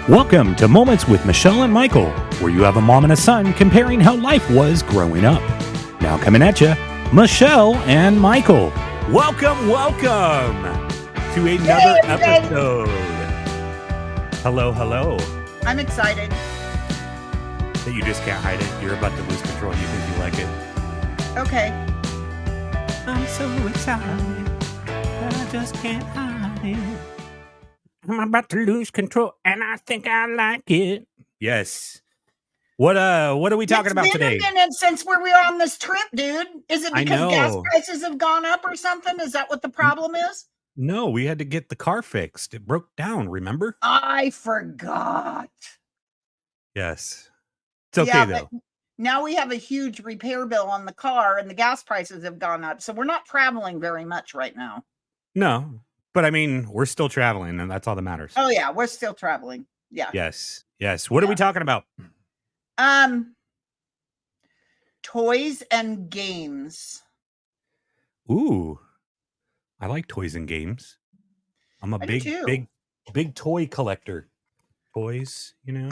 Welcome to Moments with Michelle and Michael, where you have a mom and a son comparing how life was growing up. Now coming at you, Michelle and Michael. Welcome to another episode. Hello. I'm excited. That you just can't hide it. You're about to lose control. You think you like it. Okay. I'm so excited that I just can't hide it. I'm about to lose control, and I think I like it. Yes. What are we talking about today? It's been a minute since we were on this trip, dude. Is it because gas prices have gone up or something? Is that what the problem is? No, we had to get the car fixed. It broke down, remember? I forgot. Yes. It's okay, though. Now we have a huge repair bill on the car, and the gas prices have gone up. So we're not traveling very much right now. No. But I mean, we're still traveling, and that's all that matters. Oh, yeah, we're still traveling. Yeah. Yes. What are we talking about? Toys and games. Ooh. I like toys and games. I'm a big toy collector. Toys, you know.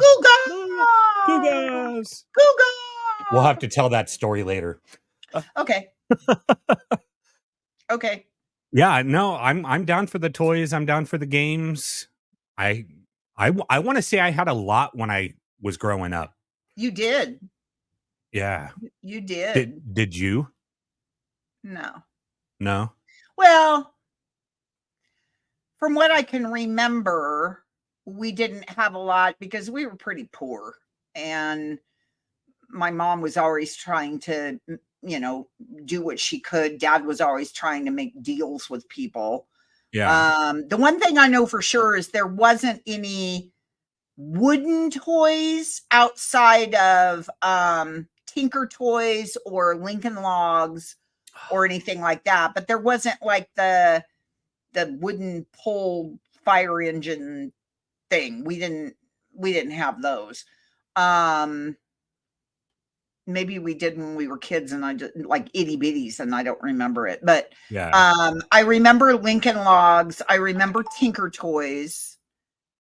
Googas! We'll have to tell that story later. Okay. Okay. Yeah, no, I'm down for the toys. I'm down for the games. I want to say I had a lot when I was growing up. You did. Yeah. You did. Did you? No. Well, from what I can remember, we didn't have a lot because we were pretty poor, and my mom was always trying to, do what she could. Dad was always trying to make deals with people. Yeah. The one thing I know for sure is there wasn't any wooden toys outside of Tinker Toys or Lincoln Logs or anything like that. But there wasn't like the wooden pole fire engine thing. We didn't have those. Maybe we did when we were kids, and I just like itty bitties, and I don't remember it. But yeah. I remember Lincoln Logs. I remember Tinker Toys.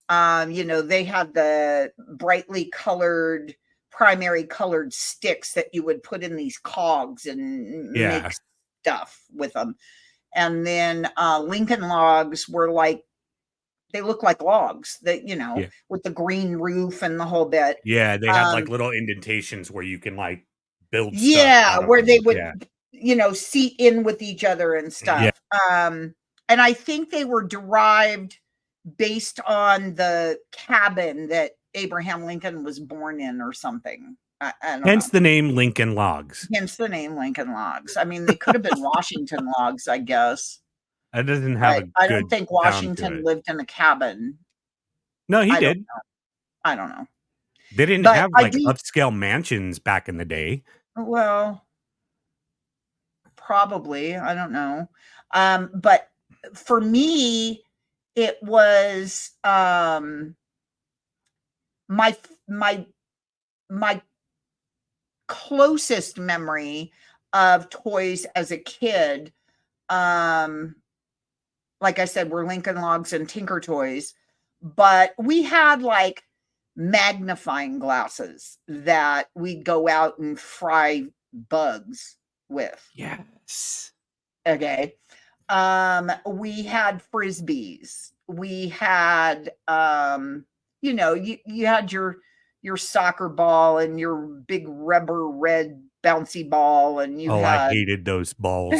They had the brightly colored, primary colored sticks that you would put in these cogs and make stuff with them. And then Lincoln Logs were like, they look like logs that, with the green roof and the whole bit. Yeah, they had like little indentations where you can like build stuff. Yeah, where they would, seat in with each other and stuff. Yeah. And I think they were derived based on the cabin that Abraham Lincoln was born in or something. Hence the name Lincoln Logs. I mean, they could have been Washington Logs, I guess. That doesn't have I don't think Washington lived in a cabin. No, he did. I don't know. They didn't have upscale mansions back in the day. Well, probably. I don't know. But for me, it was my closest memory of toys as a kid. Like I said, were Lincoln Logs and Tinker Toys, but we had like magnifying glasses that we'd go out and fry bugs with. Yes. Okay. We had Frisbees. We had, you had your soccer ball and your big rubber red bouncy ball, and I hated those balls.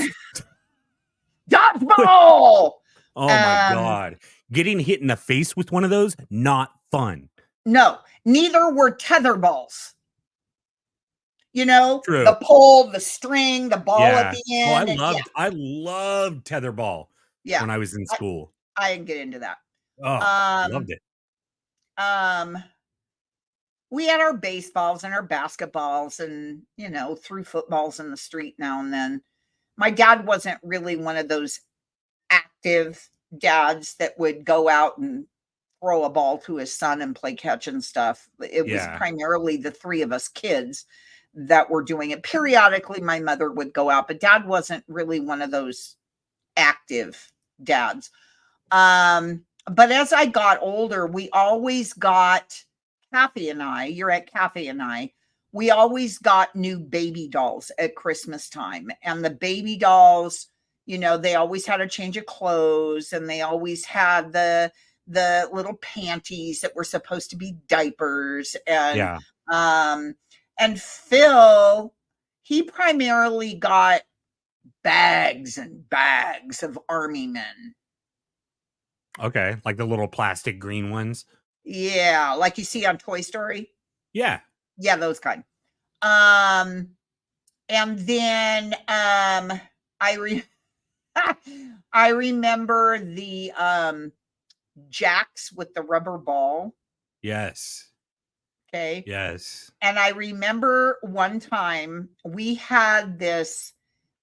Dodgeball. Oh my God. Getting hit in the face with one of those, not fun. No, neither were tether balls. True. The pole, the string, the ball at the end. I loved tetherball when I was in school. I didn't get into that. Oh, I loved it. We had our baseballs and our basketballs and, threw footballs in the street now and then. My dad wasn't really one of those active dads that would go out and throw a ball to his son and play catch and stuff. It was primarily the three of us kids that were doing it. Periodically, my mother would go out, but dad wasn't really one of those active dads. But as I got older, we always got Kathy and I, you're at Kathy and I, we always got new baby dolls at Christmas time. And the baby dolls, you know, they always had a change of clothes and they always had the little panties that were supposed to be diapers. Yeah. And Phil, he primarily got bags and bags of army men. Okay. Like the little plastic green ones. Yeah, like you see on Toy Story. Yeah. Yeah, those kind. And then I I remember the jacks with the rubber ball. Yes. Okay. Yes. And I remember one time we had this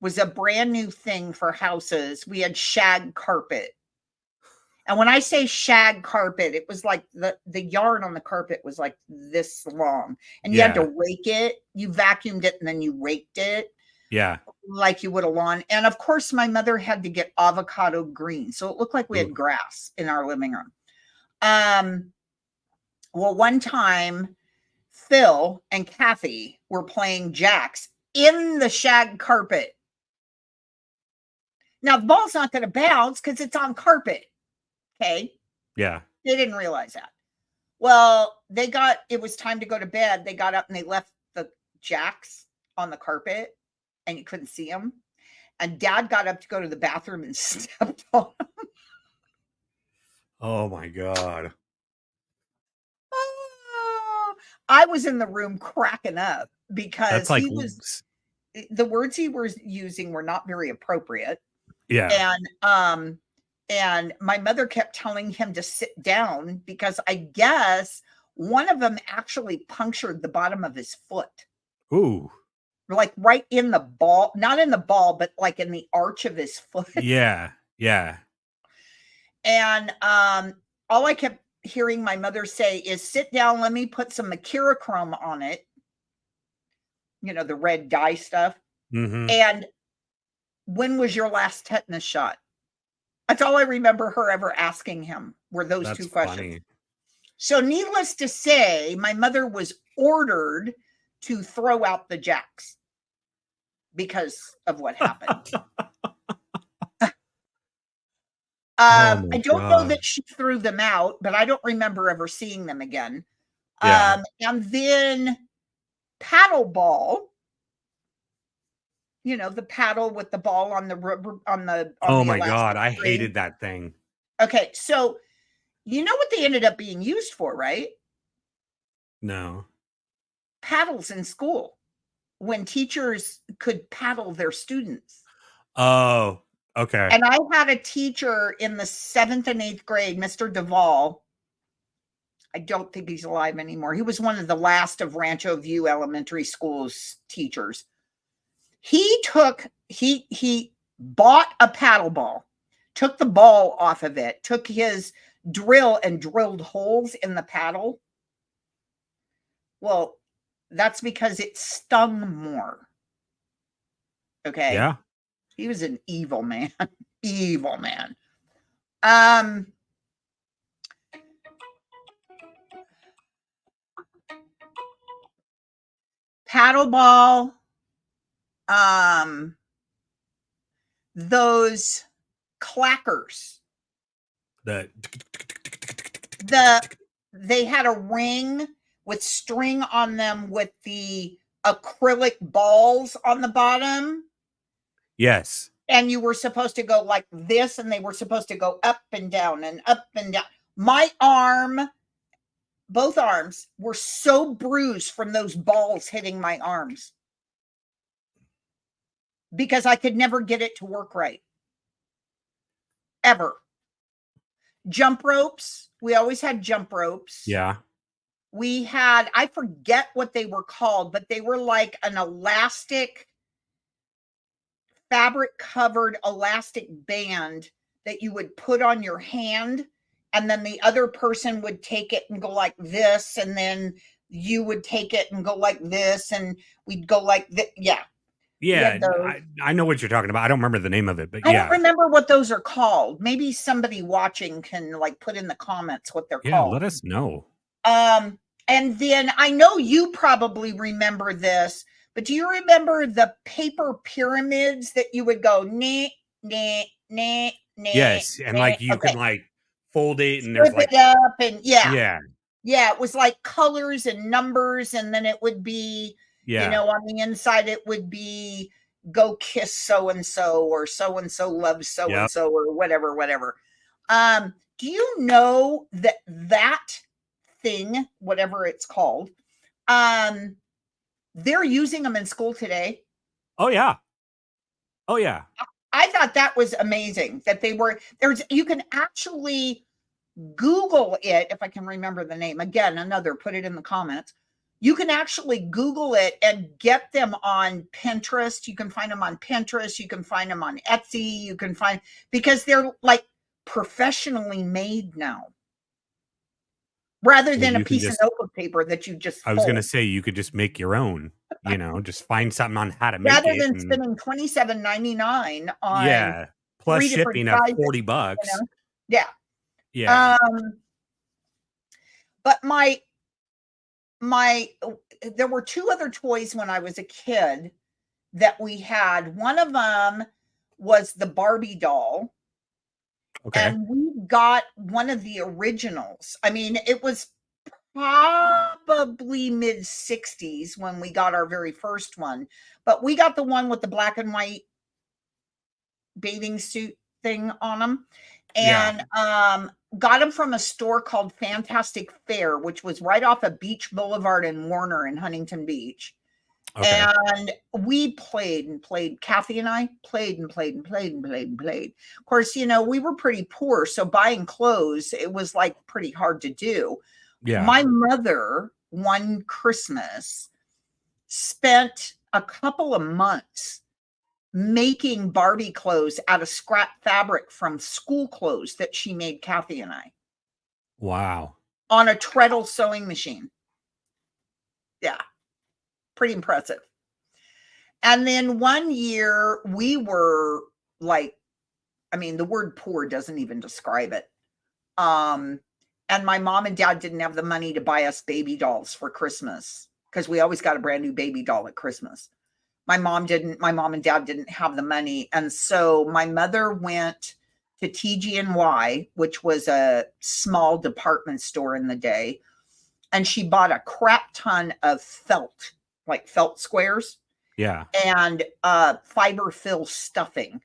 was a brand new thing for houses. We had shag carpet. And when I say shag carpet, it was like the yarn on the carpet was like this long. And you had to rake it. You vacuumed it and then you raked it. Yeah. Like you would a lawn. And of course, my mother had to get avocado green. So it looked like we had grass in our living room. Well, one time, Phil and Kathy were playing jacks in the shag carpet. Now, the ball's not going to bounce because it's on carpet. Okay. Yeah. They didn't realize that. Well, it was time to go to bed. They got up and they left the jacks on the carpet and you couldn't see them. And Dad got up to go to the bathroom and stepped on them. Oh my God. I was in the room cracking up because that's like the words he was using were not very appropriate. Yeah. And my mother kept telling him to sit down because I guess one of them actually punctured the bottom of his foot. Ooh. Like right in the ball, not in the ball, but like in the arch of his foot. Yeah. Yeah. And all I kept hearing my mother say is, sit down, let me put some mercurochrome on it. You know, the red dye stuff. Mm-hmm. And when was your last tetanus shot? That's all I remember her ever asking him were those two questions. Funny. So needless to say, my mother was ordered to throw out the jacks because of what happened. I don't know that she threw them out, but I don't remember ever seeing them again. Yeah. And then paddle ball, you know, the paddle with the ball on the rubber on the oh my God, I hated that thing. Okay, so you know what they ended up being used for, right? No. Paddles in school when teachers could paddle their students. Oh, okay. And I had a teacher in the 7th and 8th grade, Mr. Duvall. I don't think he's alive anymore. He was one of the last of Rancho View Elementary School's teachers. He bought a paddle ball, took the ball off of it, took his drill and drilled holes in the paddle. Well, that's because it stung more. Okay. Yeah. He was an evil man. Evil man. Paddleball. Those clackers. They had a ring with string on them with the acrylic balls on the bottom. Yes. And you were supposed to go like this, and they were supposed to go up and down and up and down. My arm, both arms, were so bruised from those balls hitting my arms because I could never get it to work right. Ever. Jump ropes. We always had jump ropes. Yeah. We had, I forget what they were called, but they were like an elastic, fabric covered elastic band that you would put on your hand, and then the other person would take it and go like this, and then you would take it and go like this, and we'd go like this. Yeah. We Yeah, had those. I know what you're talking about. I don't remember the name of it, but I don't yeah. remember what those are called. Maybe somebody watching can like put in the comments what they're Yeah, called. let us know. And then I know you probably remember this, but do you remember the paper pyramids that you would go nah, nah, nah, nah, Yes, and nah? like you Okay, can like fold it and there's flip like it up, and yeah, yeah, yeah, it was like colors and numbers, and then it would be, yeah. on the inside it would be go kiss so and so loves so and Yep. so or whatever, whatever. Do you know that thing, whatever it's called, um, they're using them in school today? Oh yeah. Oh yeah. I thought that was amazing that they were there's you can actually Google it if I can remember the name. Again, another put it in the comments. You can actually Google it and get them on Pinterest. You can find them on Pinterest. You can find them on Etsy. You can find because they're like professionally made now rather Well, than a you can piece of just notebook paper that you just I was gonna fold. say you could just make your own, just find something on how to make Rather it than and spending $27.99 on yeah. Plus 3 different shipping of sizes, you $40. know? Yeah. Yeah. Um, but my there were 2 other toys when I was a kid that we had. One of them was the Barbie doll, Okay. and we got one of the originals. I mean, it was probably mid-60s when we got our very first one, but we got the one with the black and white bathing suit thing on them, Yeah. and got them from a store called Fantastic Fair, which was right off of Beach Boulevard in Warner in Huntington Beach. Okay. And we played and played. Kathy and I played and played and played and played and played. Of course, we were pretty poor, so buying clothes, it was like pretty hard to do. Yeah. My mother, one Christmas, spent a couple of months making Barbie clothes out of scrap fabric from school clothes that she made Kathy and I Wow. on a treadle sewing machine. Yeah, pretty impressive. And then one year we were like, I mean, the word poor doesn't even describe it. And my mom and dad didn't have the money to buy us baby dolls for Christmas because we always got a brand new baby doll at Christmas. My mom and dad didn't have the money. And so my mother went to TG&Y, which was a small department store in the day, and she bought a crap ton of felt, like felt squares, Yeah. and fiber fill stuffing.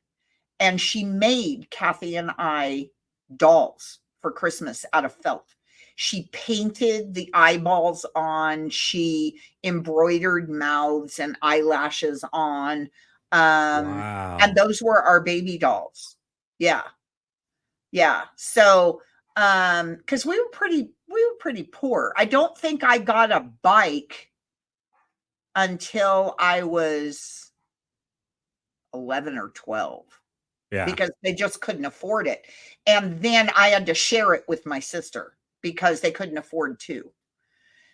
And she made Kathy and I dolls for Christmas out of felt. She painted the eyeballs on, she embroidered mouths and eyelashes on. And Wow. those were our baby dolls. Yeah. Yeah. So because we were pretty poor. I don't think I got a bike until I was 11 or 12 Yeah. because they just couldn't afford it. And then I had to share it with my sister because they couldn't afford two.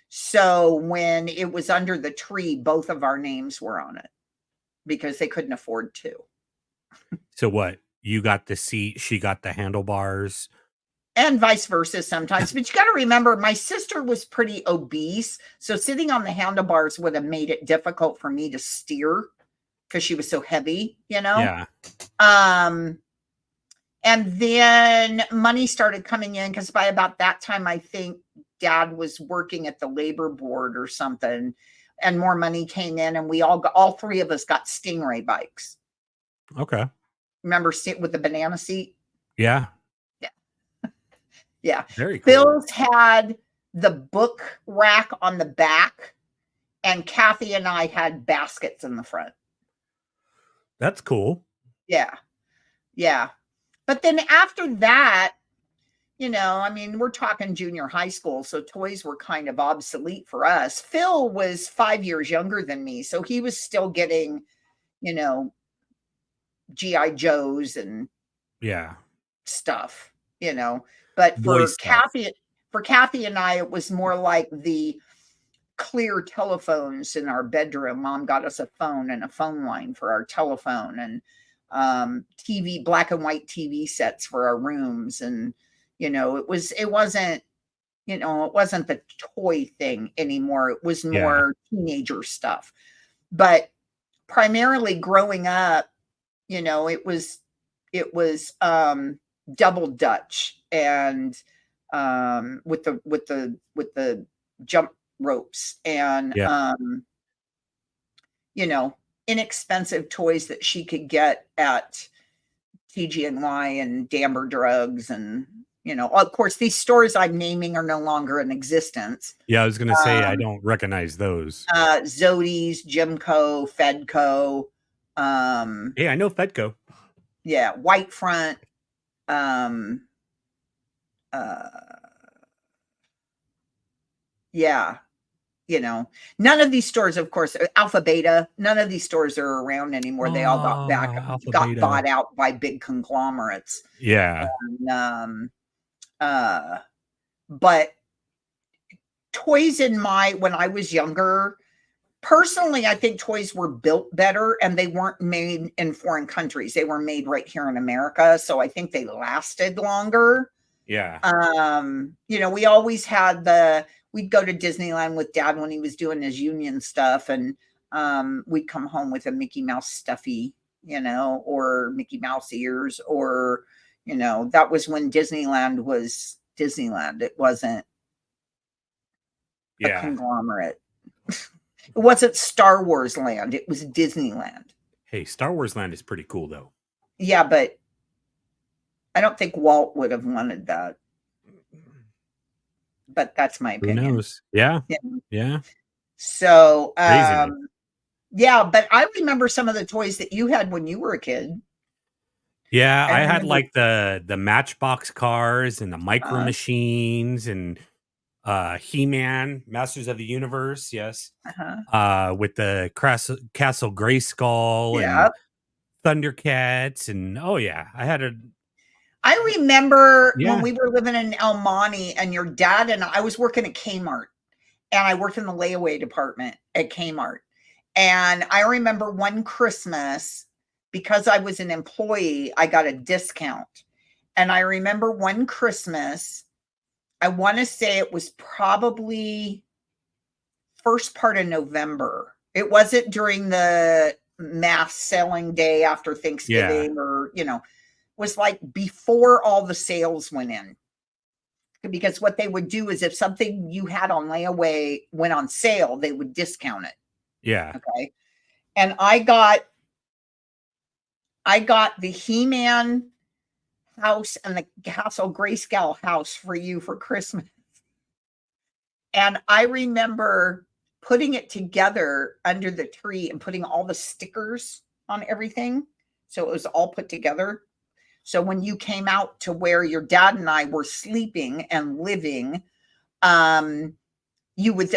So when it was under the tree, both of our names were on it because they couldn't afford two. So what? You got the seat, she got the handlebars. And vice versa sometimes. But you got to remember, my sister was pretty obese. So sitting on the handlebars would have made it difficult for me to steer because she was so heavy, Yeah. And then money started coming in because by about that time, I think dad was working at the labor board or something, and more money came in, and all three of us got Stingray bikes. Okay. Remember with the banana seat? Yeah. Yeah. Yeah. Very cool. Phil's had the book rack on the back, and Kathy and I had baskets in the front. That's cool. Yeah. Yeah. But then after that, I mean, we're talking junior high school, so toys were kind of obsolete for us. Phil was 5 years younger than me, so he was still getting, G.I. Joes and stuff, But Boy for stuff. Kathy and I, it was more like the clear telephones in our bedroom. Mom got us a phone and a phone line for our telephone, and TV, black and white TV sets for our rooms. And, it wasn't, it wasn't the toy thing anymore. It was Yeah. more teenager stuff. But primarily growing up, it was double Dutch, and with the jump ropes, and Yeah. inexpensive toys that she could get at TG&Y and Damber Drugs, and of course these stores I'm naming are no longer in existence. Yeah, I was gonna say I Um, don't recognize those. Zodi's, Jimco, Fedco, Hey, I know Fedco. yeah, Whitefront, um, uh, yeah, none of these stores, of course, Alpha Beta, none of these stores are around anymore. They all Oh, Alpha got Beta. bought out by big conglomerates. Yeah. And, uh, but toys when I was younger, personally, I think toys were built better, and they weren't made in foreign countries. They were made right here in America. So I think they lasted longer. Yeah. We always had we'd go to Disneyland with Dad when he was doing his union stuff, and we'd come home with a Mickey Mouse stuffy, or Mickey Mouse ears, or, that was when Disneyland was Disneyland. It wasn't a Yeah. conglomerate. It wasn't Star Wars Land. It was Disneyland. Hey, Star Wars Land is pretty cool though. Yeah, but I don't think Walt would have wanted that. But that's my Who opinion. knows? Yeah. Yeah. Yeah. So, Crazy. yeah, but I remember some of the toys that you had when you were a kid. Yeah, I had remember- like the Matchbox cars and the Micro Machines and He-Man, Masters of the Universe, yes. With the Castle Grayskull Yeah. and Thundercats, and I remember Yeah. when we were living in El Monte, and your dad and I was working at Kmart, and I worked in the layaway department at Kmart. And I remember one Christmas, because I was an employee, I got a discount. And I remember one Christmas, I want to say it was probably first part of November. It wasn't during the mass selling day after Thanksgiving, or, was like before all the sales went in. Because what they would do is, if something you had on layaway went on sale, they would discount it. Yeah. Okay. And I got the He-Man house and the Castle Grayskull house for you for Christmas. And I remember putting it together under the tree and putting all the stickers on everything. So it was all put together. So when you came out to where your dad and I were sleeping and living, it was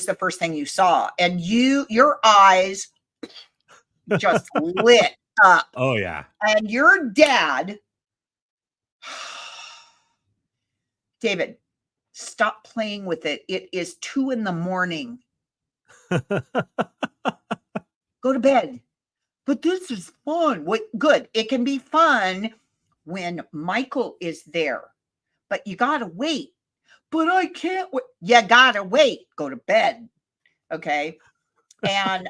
the first thing you saw, and your eyes just lit up. Oh yeah. And your dad, David, stop playing with it. It is 2 a.m. Go to bed. But this is fun. What good? It can be fun when Michael is there, but you gotta wait. But I can't wait. You gotta wait. Go to bed. Okay. And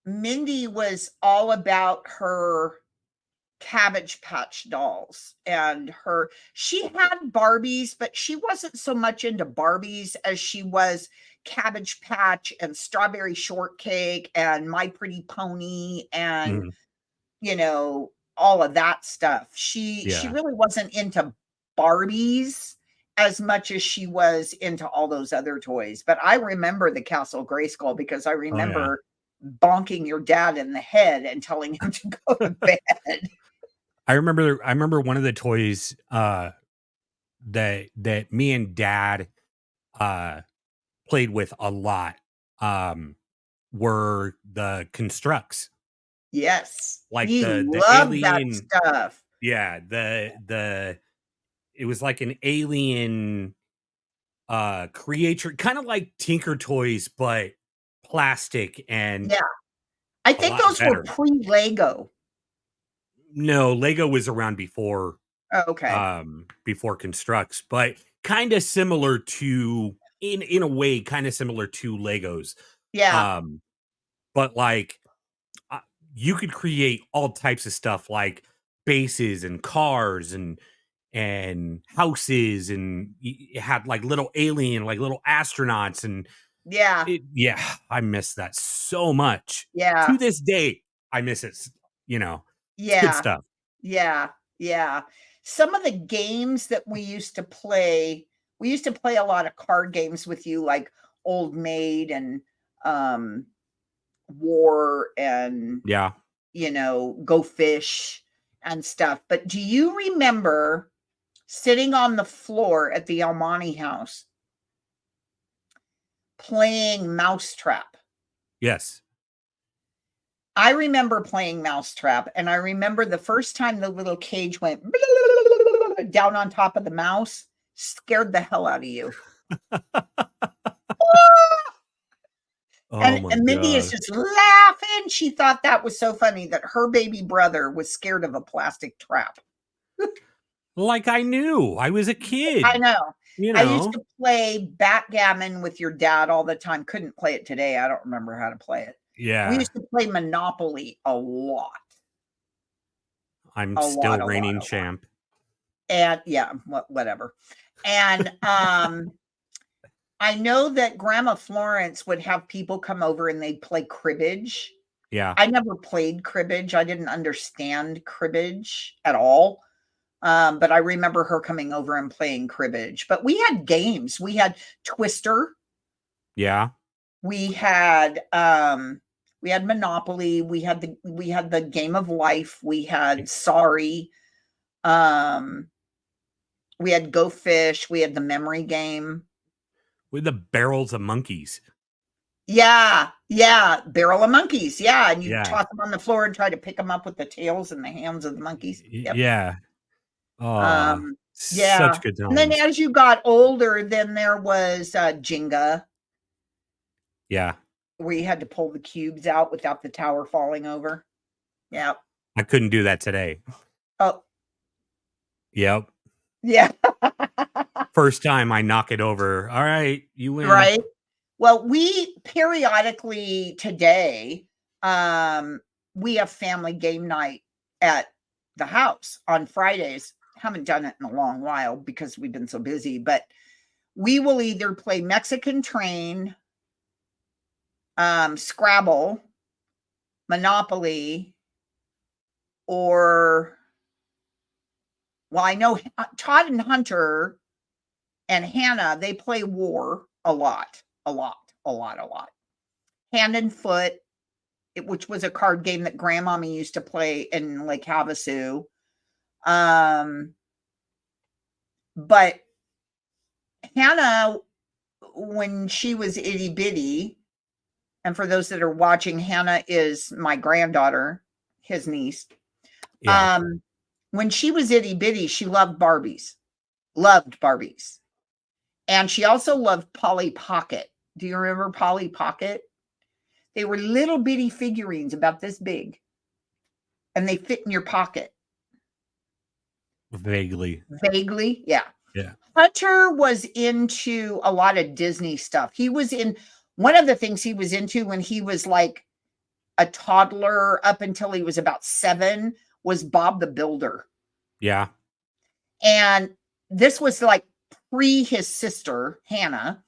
Mindy was all about her Cabbage Patch dolls, and she had Barbies, but she wasn't so much into Barbies as she was Cabbage Patch and Strawberry Shortcake and My Pretty Pony and all of that stuff. She really wasn't into Barbies as much as she was into all those other toys. But I remember the Castle Grayskull, because I remember bonking your dad in the head and telling him to go to bed. I remember one of the toys that me and Dad played with a lot were the Constructs. Yes. Like you the love alien that stuff. Yeah, it was like an alien creature, kind of like Tinker Toys, but plastic and Yeah. I a think lot those were better. pre-Lego. No, Lego was around Oh, okay. before Constructs, but kind of similar to in a way, kind of similar to Legos. Yeah. Um, but like uh, you could create all types of stuff like bases and cars and houses and it had like little alien like little astronauts and Yeah. yeah, I miss that so much. To Yeah. this day, I miss it. It's good Yeah. stuff. Yeah. Yeah. Some of the games that we used to play a lot of card games with you, like Old Maid and um War and Yeah. Go Fish and stuff. But do you remember sitting on the floor at the Almani house playing Mousetrap? Yes. I remember playing Mousetrap, and I remember the first time the little cage went down on top of the mouse, scared the hell out of you. Oh And my and Mindy is god. just laughing. She thought that was so funny that her baby brother was scared of a plastic trap. Like I knew. I was a I kid, know. you I used know. to play backgammon with your dad all the time. Couldn't play it today. I don't remember how to play it. We Yeah. used to play Monopoly a lot, I'm a still lot, a lot, reigning a lot. champ. And yeah, whatever. And I know that Grandma Florence would have people come over and they'd play cribbage. Yeah. I never played cribbage. I didn't understand cribbage at all. But I remember her coming over and playing cribbage. But we had games. We had Twister. Yeah. We had Monopoly. We had the Game of Life. We had Sorry. Um, we had Go Fish. We had the memory game. With the barrels of monkeys. Yeah, yeah, barrel of monkeys. Yeah, and you Yeah. toss them on the floor and try to pick them up with the tails and the hands of the monkeys. Yep. Yeah. Oh, Um, such yeah. good And then times. as you got older, then there was Jenga, Yeah. where you had to pull the cubes out without the tower falling over. Yeah. I couldn't do that today. Oh, Yep. yeah. First time I knock it over. All right, you win. Right. Well, we periodically today, um, we have family game night at the house on Fridays. Haven't done it in a long while because we've been so busy, but we will either play Mexican Train, Scrabble, Monopoly, or I know Todd and Hunter and Hannah, they play War a lot, a lot, a lot, a lot. Hand and Foot, which was a card game that Grandmommy used to play in Lake Havasu. But Hannah, when she was itty bitty, and for those that are watching, Hannah is my granddaughter, his niece. Yeah. When she was itty bitty, she loved Barbies. Loved Barbies. And she also loved Polly Pocket. Do you remember Polly Pocket? They were little bitty figurines about this big, and they fit in your pocket. Vaguely. Vaguely, yeah. Yeah. Hunter was into a lot of Disney stuff. One of the things he was into when he was like a toddler up until he was about 7 was Bob the Builder. Yeah. And this was like pre his sister, Hannah.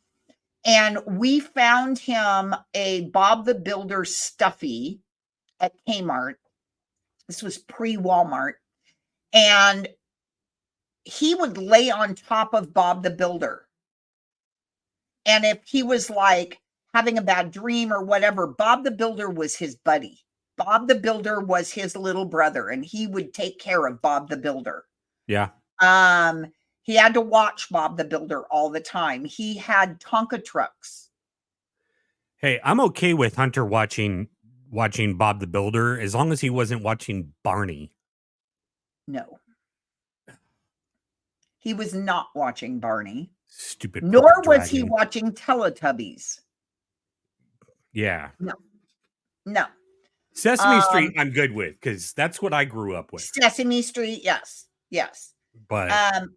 And we found him a Bob the Builder stuffy at Kmart. This was pre Walmart. And he would lay on top of Bob the Builder. And if he was like having a bad dream or whatever, Bob the Builder was his buddy. Bob the Builder was his little brother, and he would take care of Bob the Builder. Yeah. He had to watch Bob the Builder all the time. He had Tonka trucks. Hey, I'm okay with Hunter watching Bob the Builder as long as he wasn't watching Barney. No. He was not watching Barney. Stupid Nor purple was he dragon. watching Teletubbies. Yeah. No, no. Sesame Street, Um, I'm good with because that's what I grew up with. Sesame Street, yes, yes. But Um,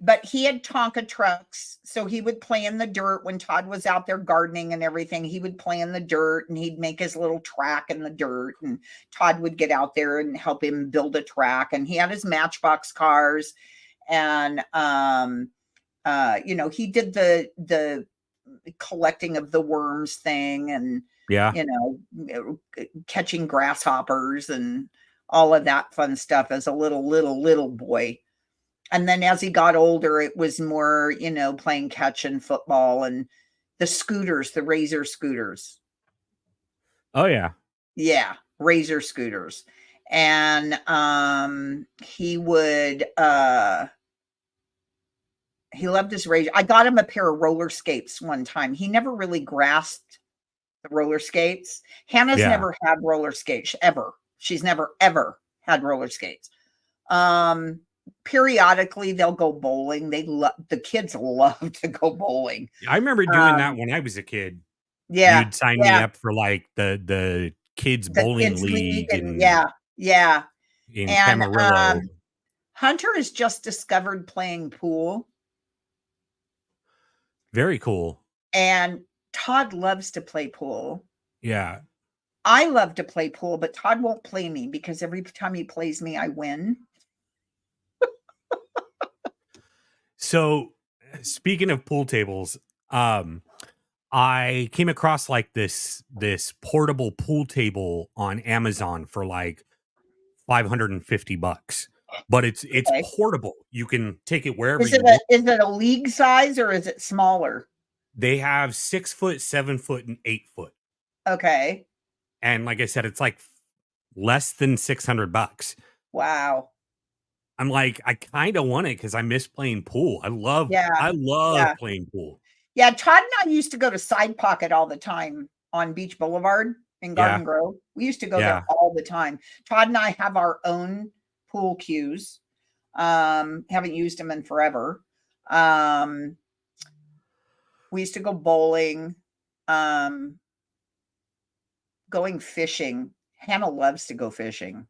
but he had Tonka trucks, so he would play in the dirt when Todd was out there gardening and everything. He would play in the dirt and he'd make his little track in the dirt, and Todd would get out there and help him build a track. And he had his Matchbox cars, and he did the collecting of the worms thing, and yeah, you know, catching grasshoppers and all of that fun stuff as a little boy. And then as he got older, it was more, playing catch and football and the scooters, the Razor scooters. oh yeah, Yeah, Razor scooters. And he loved his Razor. I got him a pair of roller skates one time. He never really grasped the roller skates. Hannah's yeah. never had roller skates ever. She's never ever had roller skates. Periodically they'll go bowling. The kids love to go bowling. I remember doing that when I was a kid. Yeah. You'd sign me up for like the kids The bowling kids league and yeah. in And Camarillo. Hunter has just discovered playing pool. Very cool. And Todd loves to play pool. Yeah. I love to play pool, but Todd won't play me because every time he plays me, I win. So speaking of pool tables, I came across like this portable pool table on Amazon for like $550, but it's Okay. portable. You can take it wherever Is you want. it a league size or is it smaller? They have 6 foot, 7 foot, and 8 foot. Okay. And like I said, it's like less than $600. Wow. I'm like, I kind of want it because I miss playing pool. I love playing pool. Yeah, Todd and I used to go to Side Pocket all the time on Beach Boulevard in Garden Grove. We used to go there all the time. Todd and I have our own pool cues. Haven't used them in forever. We used to go bowling, going fishing. Hannah loves to go fishing.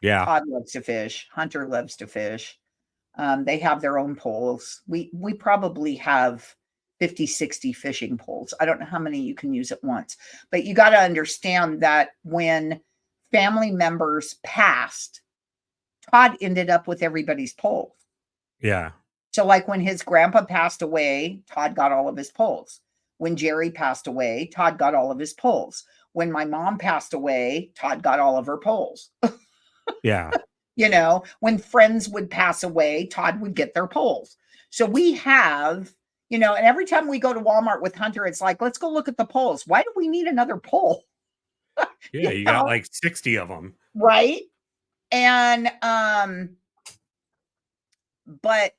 Yeah. Todd loves to fish. Hunter loves to fish. They have their own poles. We probably have 50, 60 fishing poles. I don't know how many you can use at once, but you got to understand that when family members passed, Todd ended up with everybody's poles. Yeah. So like when his grandpa passed away, Todd got all of his poles. When Jerry passed away, Todd got all of his poles. When my mom passed away, Todd got all of her poles. Yeah. When friends would pass away, Todd would get their poles. So we have, and every time we go to Walmart with Hunter, it's like, let's go look at the poles. Why do we need another pole? Yeah, you got like 60 of them. Right. And, but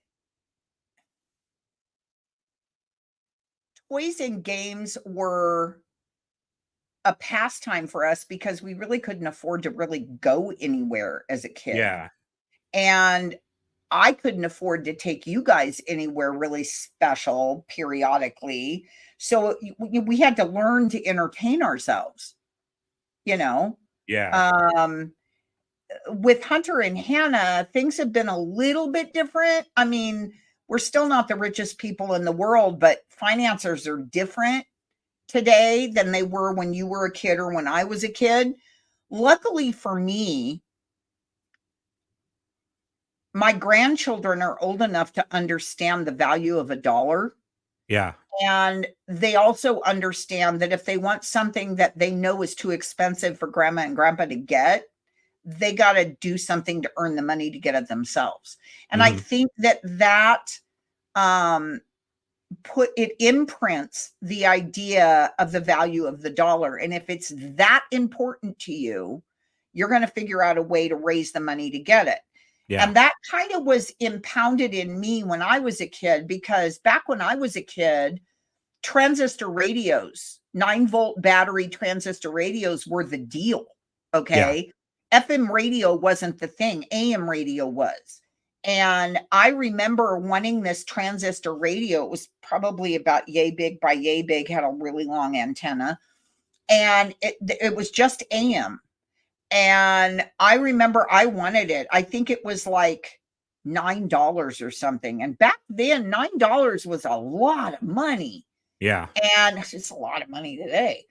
toys and games were a pastime for us because we really couldn't afford to really go anywhere as a kid. Yeah. And I couldn't afford to take you guys anywhere really special periodically. So we had to learn to entertain ourselves, Yeah. With Hunter and Hannah, things have been a little bit different. I mean, we're still not the richest people in the world, but finances are different today than they were when you were a kid or when I was a kid. Luckily for me, my grandchildren are old enough to understand the value of $1. Yeah. And they also understand that if they want something that they know is too expensive for grandma and grandpa to get, they got to do something to earn the money to get it themselves. And I think that it imprints the idea of the value of the dollar. And if it's that important to you, you're going to figure out a way to raise the money to get it. Yeah. And that kind of was impounded in me when I was a kid, because back when I was a kid, transistor radios, 9-volt battery transistor radios were the deal. Okay. Yeah. FM radio wasn't the thing. AM radio was. And I remember wanting this transistor radio. It was probably about yay big by yay big, had a really long antenna, and it was just AM. And I remember I wanted it. I think it was like $9 or something. And back then, $9 was a lot of money. Yeah. And it's a lot of money today.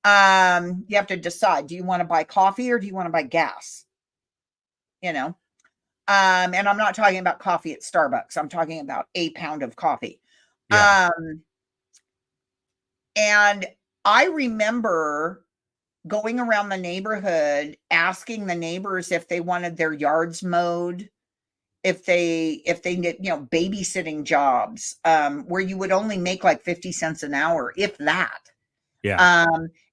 You have to decide, do you want to buy coffee or do you want to buy gas? You know, and I'm not talking about coffee at Starbucks. I'm talking about a pound of coffee. Yeah. And I remember going around the neighborhood asking the neighbors if they wanted their yards mowed, if they did, babysitting jobs, where you would only make like 50 cents an hour, if that. Yeah.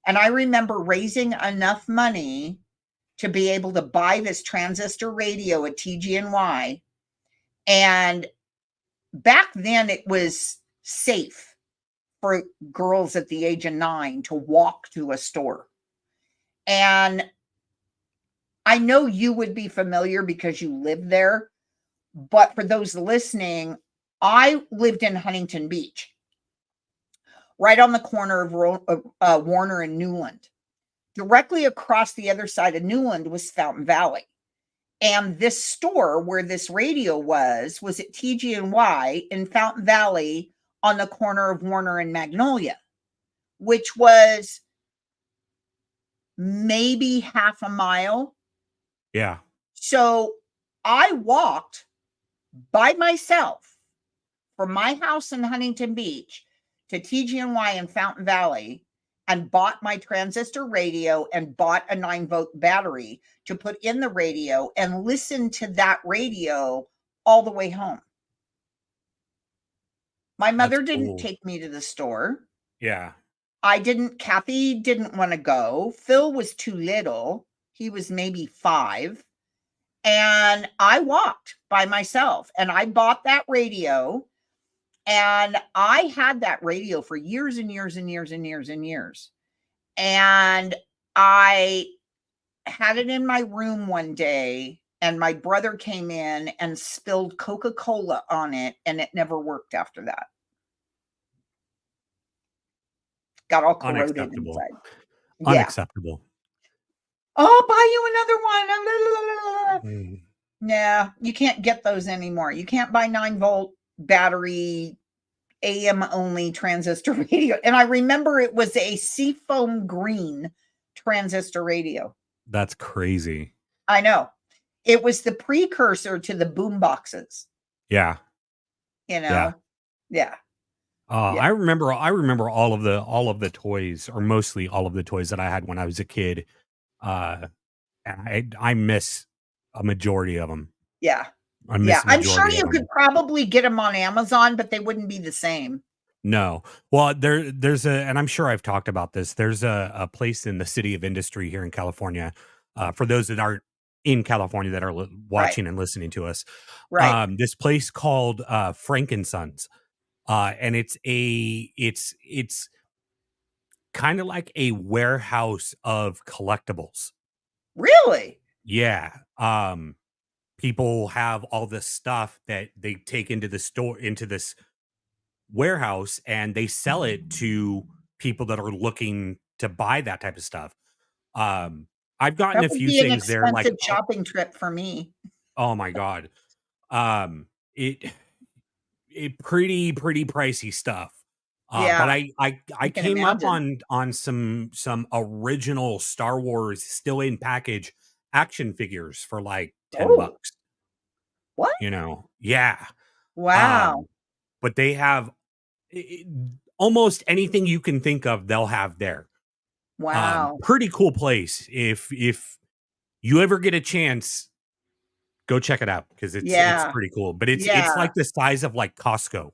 And I remember raising enough money to be able to buy this transistor radio at TGNY. And back then it was safe for girls at the age of 9 to walk to a store. And I know you would be familiar because you live there, but for those listening, I lived in Huntington Beach, right on the corner of Warner and Newland. Directly across the other side of Newland was Fountain Valley. And this store where this radio was at TGNY in Fountain Valley on the corner of Warner and Magnolia, which was maybe half a mile. Yeah. So I walked by myself from my house in Huntington Beach to TGNY in Fountain Valley and bought my transistor radio and bought a 9-volt battery to put in the radio and listen to that radio all the way home. My mother didn't take me to the store. Yeah. Kathy didn't want to go. Phil was too little. He was maybe 5. And I walked by myself and I bought that radio. And I had that radio for years and years and years and years and years. And I had it in my room one day and my brother came in and spilled Coca-Cola on it and it never worked after that. Got all corroded inside. Unacceptable. I'll buy you another one. Nah, you can't get those anymore. You can't buy 9-volt battery AM only transistor radio. And I remember it was a seafoam green transistor radio. That's crazy. I know. It was the precursor to the boom boxes. Yeah. Yeah. Yeah. I remember all of the toys, or mostly all of the toys that I had when I was a kid. I miss a majority of them. Yeah. I'm sure you could probably get them on Amazon, but they wouldn't be the same. No. Well, there's and I'm sure I've talked about this. There's a place in the City of Industry here in California. For those that aren't in California that are watching and listening to us, this place called Frankensons. And it's kind of like a warehouse of collectibles. Really? Yeah. People have all this stuff that they take into the store, into this warehouse, and they sell it to people that are looking to buy that type of stuff. I've gotten a few things there, like a shopping trip for me. Oh my God. It pretty pricey stuff. But I came up on some original Star Wars still in package action figures for like $10. What? Yeah. Wow. But they have almost anything you can think of, they'll have there. Wow. Pretty cool place. If you ever get a chance, go check it out because it's pretty cool. But it's like the size of like Costco.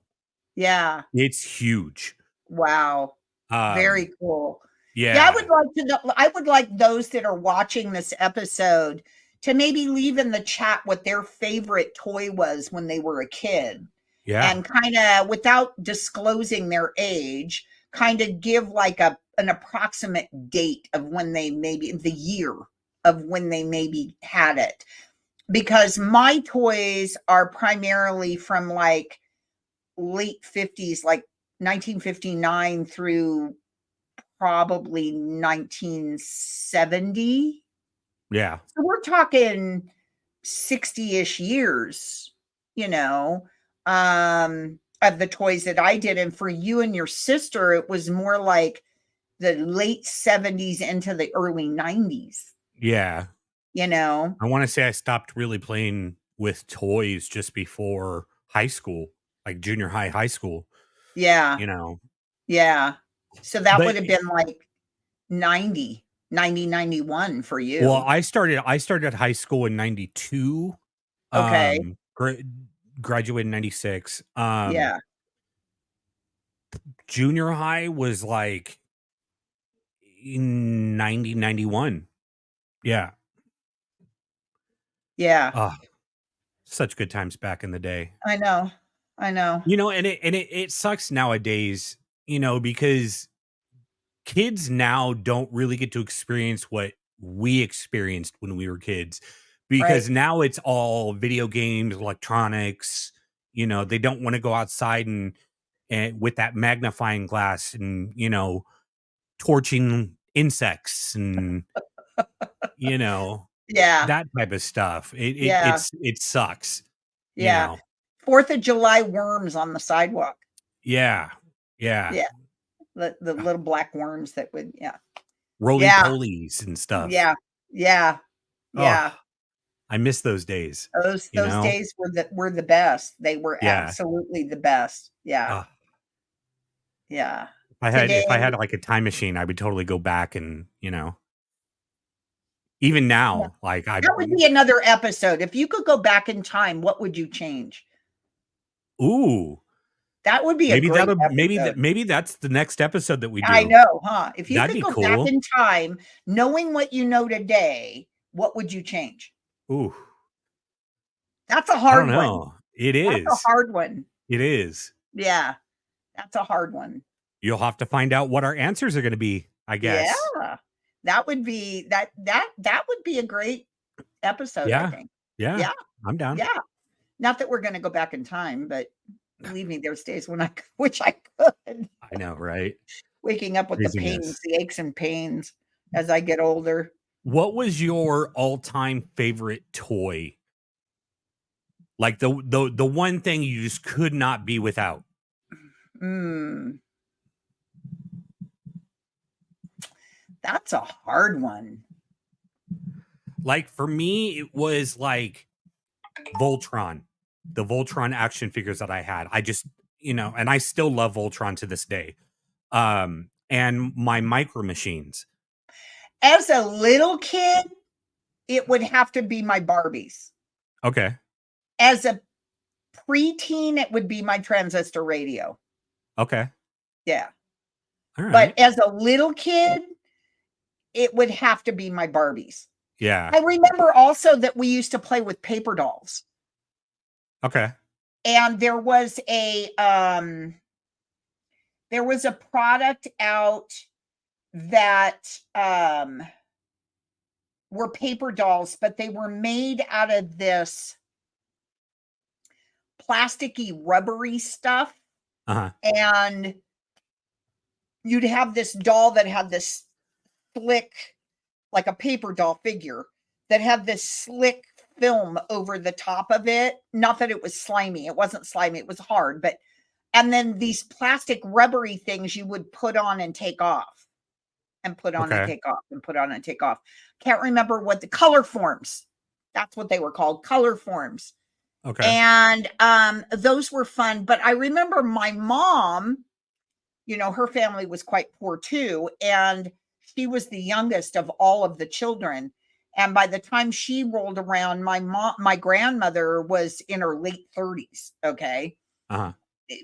Yeah. It's huge. Wow. Very cool. Yeah. I would like to know, I would like those that are watching this episode to maybe leave in the chat what their favorite toy was when they were a kid. Yeah. And kind of, without disclosing their age, kind of give like an approximate date of when they maybe, the year of when they maybe had it. because my toys are primarily from like late 50s, like 1959 through probably 1970. Yeah. So we're talking 60-ish years, you know, of the toys that I did. And for you and your sister, it was more like the late 70s into the early 90s, Yeah. you know? I want to say I stopped really playing with toys just before high school, like junior high, high school, Yeah. you know. Yeah. So that But would have been like 91 for well, you. I started high school in 92. Okay. Graduated in 96. Yeah. Junior high was like in 91. Yeah. Yeah. Ah, such good times back in the day. I know. I know. And it sucks nowadays, because kids now don't really get to experience what we experienced when we were kids, Right. because now it's all video games, electronics. They don't want to go outside and with that magnifying glass and torching insects and you know Yeah. that type of stuff. Yeah. It sucks. you Yeah. know 4th of July worms on the sidewalk. yeah, yeah, Yeah. The little black worms that would, yeah. roly Yeah. polies and stuff. Yeah. Yeah. Oh, Yeah. I miss those days. you Those know days were the best. They were yeah. absolutely the best. Yeah. uh, Yeah. if I had Today, like a time machine, I would totally go back and even yeah, now, like I that would be another episode. If you could go back in time, what would you change? ooh, That would be a maybe great that'll maybe episode. that maybe that's the next episode that we I do. know, huh? If you That'd could be go back cool. in time, knowing what you know today, what would you change? Ooh, That's a I don't hard one. know. It That's a is. hard one. It is. Yeah, that's a hard one. You'll have to find out what our answers are gonna be, I Yeah, guess. that would be that would be a great episode, I Yeah. think. Yeah. Yeah, I'm down. yeah. Not that we're gonna go back in time, but believe me, there's days when I wish I could. I know, right? Waking up with the pains, Craziness. the aches and pains as I get older. What was your all-time favorite toy? Like the one thing you just could not be without? Mm, that's a hard one. Like, for me, it was, like, Voltron. The Voltron action figures that I had. I just and I still love Voltron to this day. And my Micro Machines. As a little kid, it would have to be my Barbies. Okay. As a preteen, it would be my transistor radio. Okay. Yeah. Alright. But as a little kid, it would have to be my Barbies. Yeah. I remember also that we used to play with paper dolls. Okay. And there was a product out that were paper dolls, but they were made out of this plasticky, rubbery stuff. Uh-huh. And you'd have this doll that had this slick, like a paper doll figure, that had this slick film over the top of it. Not that it was slimy. It wasn't slimy. It was hard. And then these plastic rubbery things you would put on and take off. And put on and Okay. take off and put on and take off. Can't remember what the color forms. That's what they were called, color forms. Okay. And those were fun. But I remember my mom, her family was quite poor too. And she was the youngest of all of the children. And by the time she rolled around, my grandmother was in her late 30s. Okay. Uh-huh.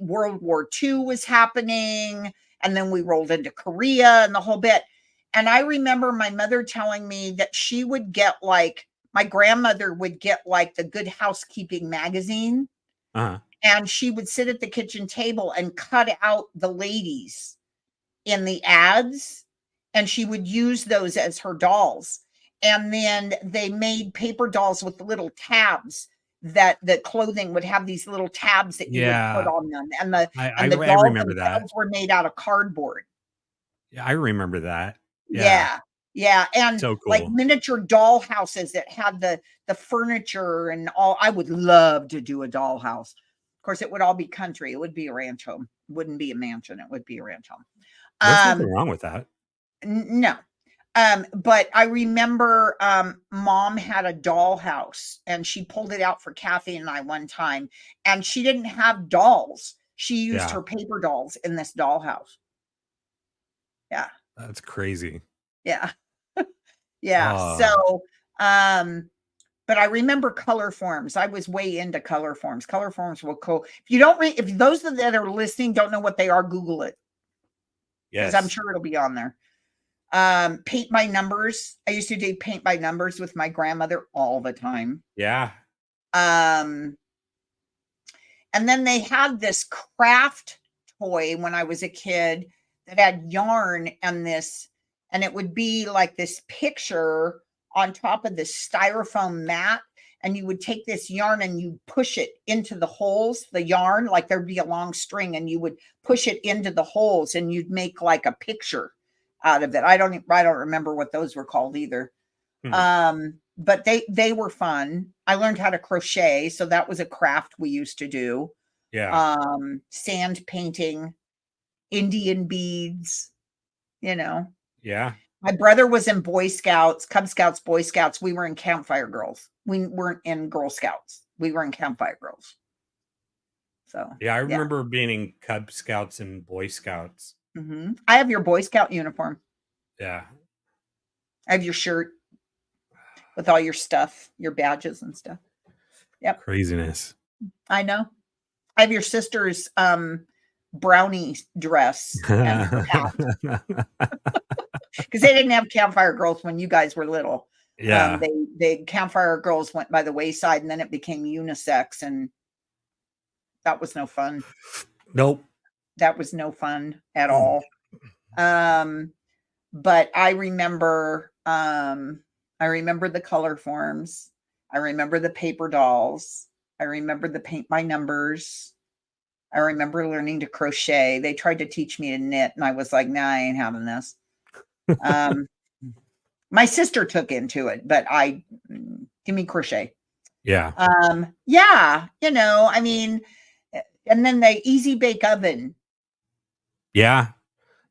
World War II was happening. And then we rolled into Korea and the whole bit. And I remember my mother telling me that she would get my grandmother would get the Good Housekeeping magazine. Uh-huh. And she would sit at the kitchen table and cut out the ladies in the ads. And she would use those as her dolls. And then they made paper dolls with little tabs that the clothing would have these little tabs that you would put Yeah. on them, and I the dolls remember that. themselves were made out of cardboard. Yeah, I remember that. Yeah. Yeah. Yeah, and, So like, cool. miniature doll houses that had the furniture and all. I would love to do a dollhouse. Of course, it would all be country. It would be a ranch home. It wouldn't be a mansion. It would be a ranch home. There's nothing Um, wrong with that. no. But I remember, mom had a dollhouse, and she pulled it out for Kathy and I one time, and she didn't have dolls. She used Yeah. her paper dolls in this dollhouse. Yeah. That's crazy. Yeah. Yeah. Oh, Um, but I remember color forms. I was way into color forms. Color forms were cool. If you don't if those that are listening don't know what they are, Google it, because I'm yes. sure it'll be on there. Paint by numbers. I used to do paint by numbers with my grandmother all the time. Yeah. Um, and then they had this craft toy when I was a kid that had yarn and it would be like this picture on top of this styrofoam mat. And you would take this yarn and you push it into the holes, the yarn, like there'd be a long string, and you would push it into the holes and you'd make like a picture out of it. I don't remember what those were called either. Hmm. But they were fun. I learned how to crochet, so that was a craft we used to do. Yeah. Sand painting, Indian beads, you know. Yeah. My brother was in Boy Scouts, Cub Scouts, Boy Scouts. We were in Campfire Girls. We weren't in Girl Scouts. We were in Campfire Girls. So, Yeah. I yeah. remember being in Cub Scouts and Boy Scouts. I have your Boy Scout uniform. Yeah. I have your shirt with all your stuff, your badges and stuff. Yep. Craziness. I know. I have your sister's brownie dress and her hat, because they didn't have Campfire Girls when you guys were little. Yeah. They Campfire Girls went by the wayside, and then it became unisex, and that was no fun. Nope. That was no fun at all. But I remember the color forms. I remember the paper dolls. I remember the paint by numbers. I remember learning to crochet. They tried to teach me to knit, and I was like, nah, I ain't having this. My sister took into it, but give me crochet. Yeah. Yeah, I mean, and then the Easy Bake Oven. Yeah.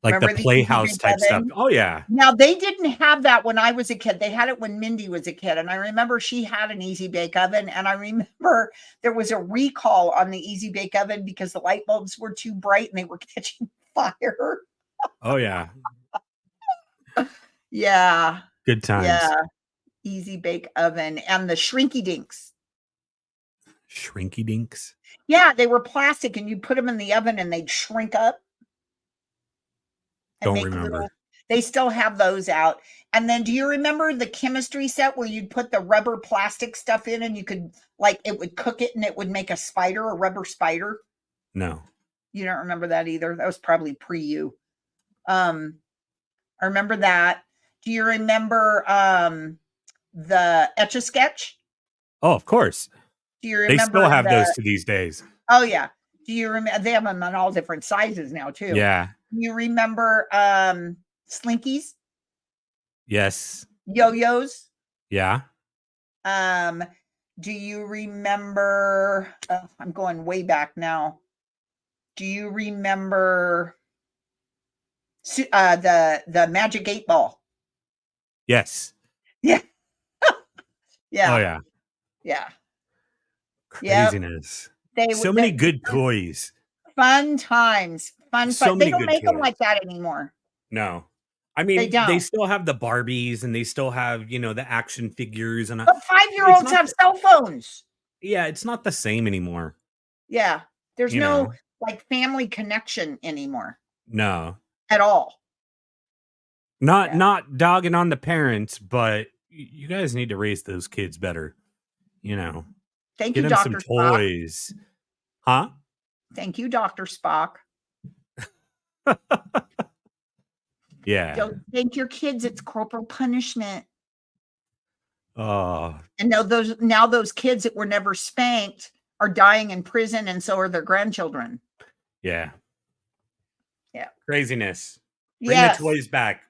Like Remember the the Easy Playhouse Bake type stuff. Oven? Oh, yeah. Now, they didn't have that when I was a kid. They had it when Mindy was a kid. And I remember she had an Easy Bake Oven. And I remember there was a recall on the Easy Bake Oven because the light bulbs were too bright and they were catching fire. Oh, yeah. Yeah. Good times. Yeah. Easy Bake Oven. And the Shrinky Dinks. Shrinky Dinks? Yeah, they were plastic and you put them in the oven and they'd shrink up. Don't remember. They still have those out. And then do you remember the chemistry set where you'd put the rubber plastic stuff in and you could, like, it would cook it and it would make a rubber spider? No. You don't remember that either? That was probably pre-you. I remember that. Do you remember the Etch-a-Sketch? Oh, of course. Do you remember they still have those to these days. Oh, yeah. Do you remember? They have them in all different sizes now, too. Yeah. Do you remember Slinkies? Yes. Yo-yos? Yeah. Do you remember? I'm going way back now. Do you remember the Magic 8 Ball? Yes. Yeah. Yeah. Oh, yeah. Yeah. Craziness. Yep. So many good toys. Fun times. Fun. They don't make them like that anymore. No. I mean, they still have the Barbies and they still have, the action figures. But 5-year-olds have cell phones. Yeah, it's not the same anymore. Yeah. There's no like family connection anymore. No. At all. Not dogging on the parents, but you guys need to raise those kids better. Thank you, Dr. Get them some Spock. toys. Huh? Thank you, Dr. Spock. Yeah. Don't thank your kids. It's corporal punishment. Oh, And now those kids that were never spanked are dying in prison, and so are their grandchildren. yeah. Yeah. Craziness. Bring the Yes. toys back.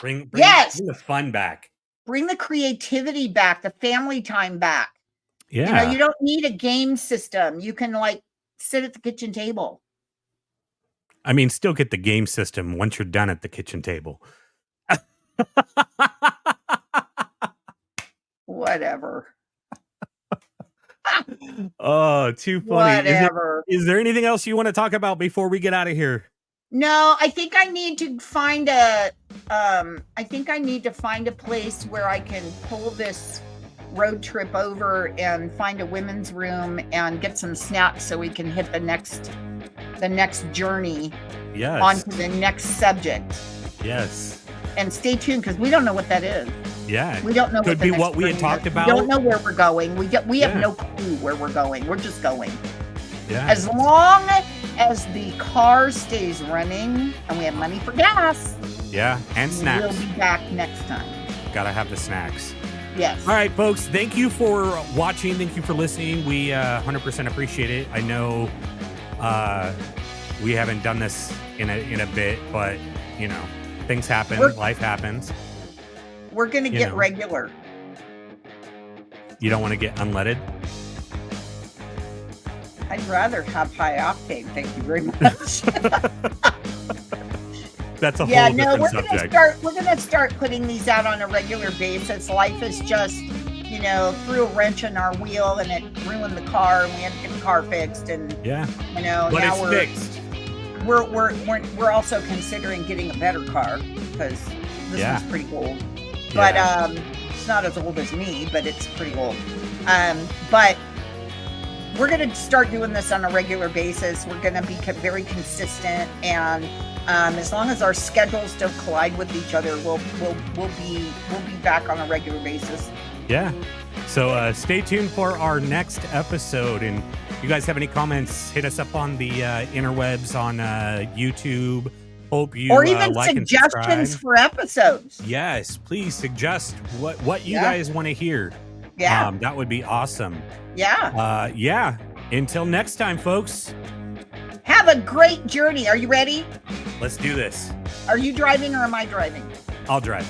Bring Yes. the fun back. Bring the creativity back, the family time back. Yeah. You know, you don't need a game system. You can like sit at the kitchen table. I mean, still get the game system once you're done at the kitchen table. Whatever. Oh, too funny. Whatever. Is there anything else you want to talk about before we get out of here? No, I think I need to find a place where I can pull this road trip over and find a women's room and get some snacks so we can hit the next journey Yes. onto the next subject. Yes. And stay tuned because we don't know what that is. Yeah. We don't know Could what the be next what we had journey talked is. about. We don't know where we're going. We have Yeah. no clue where we're going. We're just going. Yeah. As long as the car stays running and we have money for gas, Yeah. And snacks. we'll be back next time. Gotta have the snacks. Yes. All right, folks. Thank you for watching. Thank you for listening. We 100% appreciate it. I know we haven't done this in a bit, but you know, things happen. Life happens. We're gonna get regular. You don't want to get unleaded. I'd rather have high octane. Thank you very much. That's a Yeah, whole no, different we're subject. gonna start putting these out on a regular basis. Life is just, you know, threw a wrench in our wheel and it ruined the car, and we had to get the car fixed. And Yeah. you know, But now it's fixed. we're also considering getting a better car because this Yeah. one's pretty old. But Yeah. it's not as old as me, but it's pretty old. But we're gonna start doing this on a regular basis. We're gonna be very consistent, and as long as our schedules don't collide with each other, we'll be back on a regular basis. Yeah. So stay tuned for our next episode. And if you guys have any comments, hit us up on the interwebs on YouTube. Hope you Or even like and suggestions subscribe. for episodes. Yes, please suggest what you guys want to hear. Yeah. That would be awesome. Yeah. Yeah. Until next time, folks. Have a great journey. Are you ready? Let's do this. Are you driving or am I driving? I'll drive.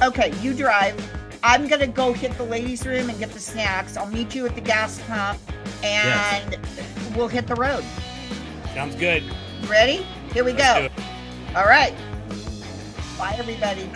Okay, you drive. I'm going to go hit the ladies' room and get the snacks. I'll meet you at the gas pump and we'll hit the road. Sounds good. You ready? Here we Let's do go. it. All right. Bye, everybody.